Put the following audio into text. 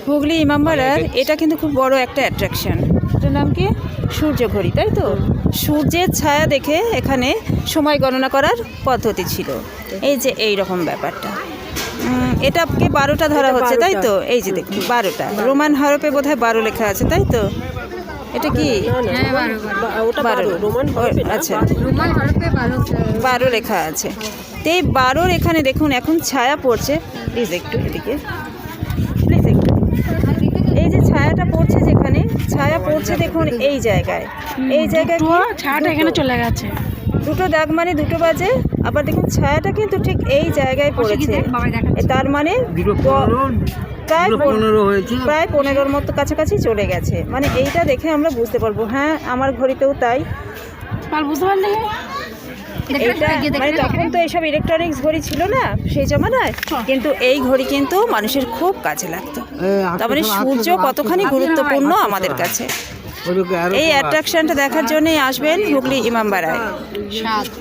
হুগলি ইমামবাড়ার এটা কিন্তু খুব বড় একটা অ্যাট্রাকশন। এটার নাম কি? সূর্য ঘড়ি, তাই তো? সূর্যের ছায়া দেখে এখানে সময় গণনা করার পদ্ধতি ছিল। এই যে এই রকম ব্যাপারটা, এটাকে 12টা ধরা হচ্ছে, তাই তো? এই যে দেখুন 12টা রোমান হরফে বোধহয় 12 লেখা আছে, তাই তো? এটা কি? আচ্ছা, 12 লেখা আছে। তো এই 12 এখানে দেখুন এখন ছায়া পড়ছে। প্লিজ একটু এদিকে, প্লিজ একটু। এই যে ছায়াটা পড়ছে, যেখানে ছায়া পড়ছে দেখুন এই জায়গায়, এই জায়গায় ছায়াটা এখানে চলে গেছে। 2টো দাগ মানে 2টো বাজে। আবার দেখুন ছায়াটা কিন্তু ঠিক এই জায়গায় পড়েছে, তার মানে প্রায় 15-র মতো কাছাকাছি চলে গেছে। মানে এইটা দেখে আমরা বুঝতে পারবো, হ্যাঁ আমার ঘড়িতেও তাই। বুঝতে পারলে এইটা মানে তখন তো এইসব ইলেকট্রনিক্স ঘড়ি ছিল না সেই জমানায়, কিন্তু এই ঘড়ি কিন্তু মানুষের খুব কাজে লাগতো। তার মানে সূর্য কতখানি গুরুত্বপূর্ণ আমাদের কাছে। এই অ্যাট্রাকশনটা দেখার জন্যই আসবেন হুগলি ইমামবাড়ায়।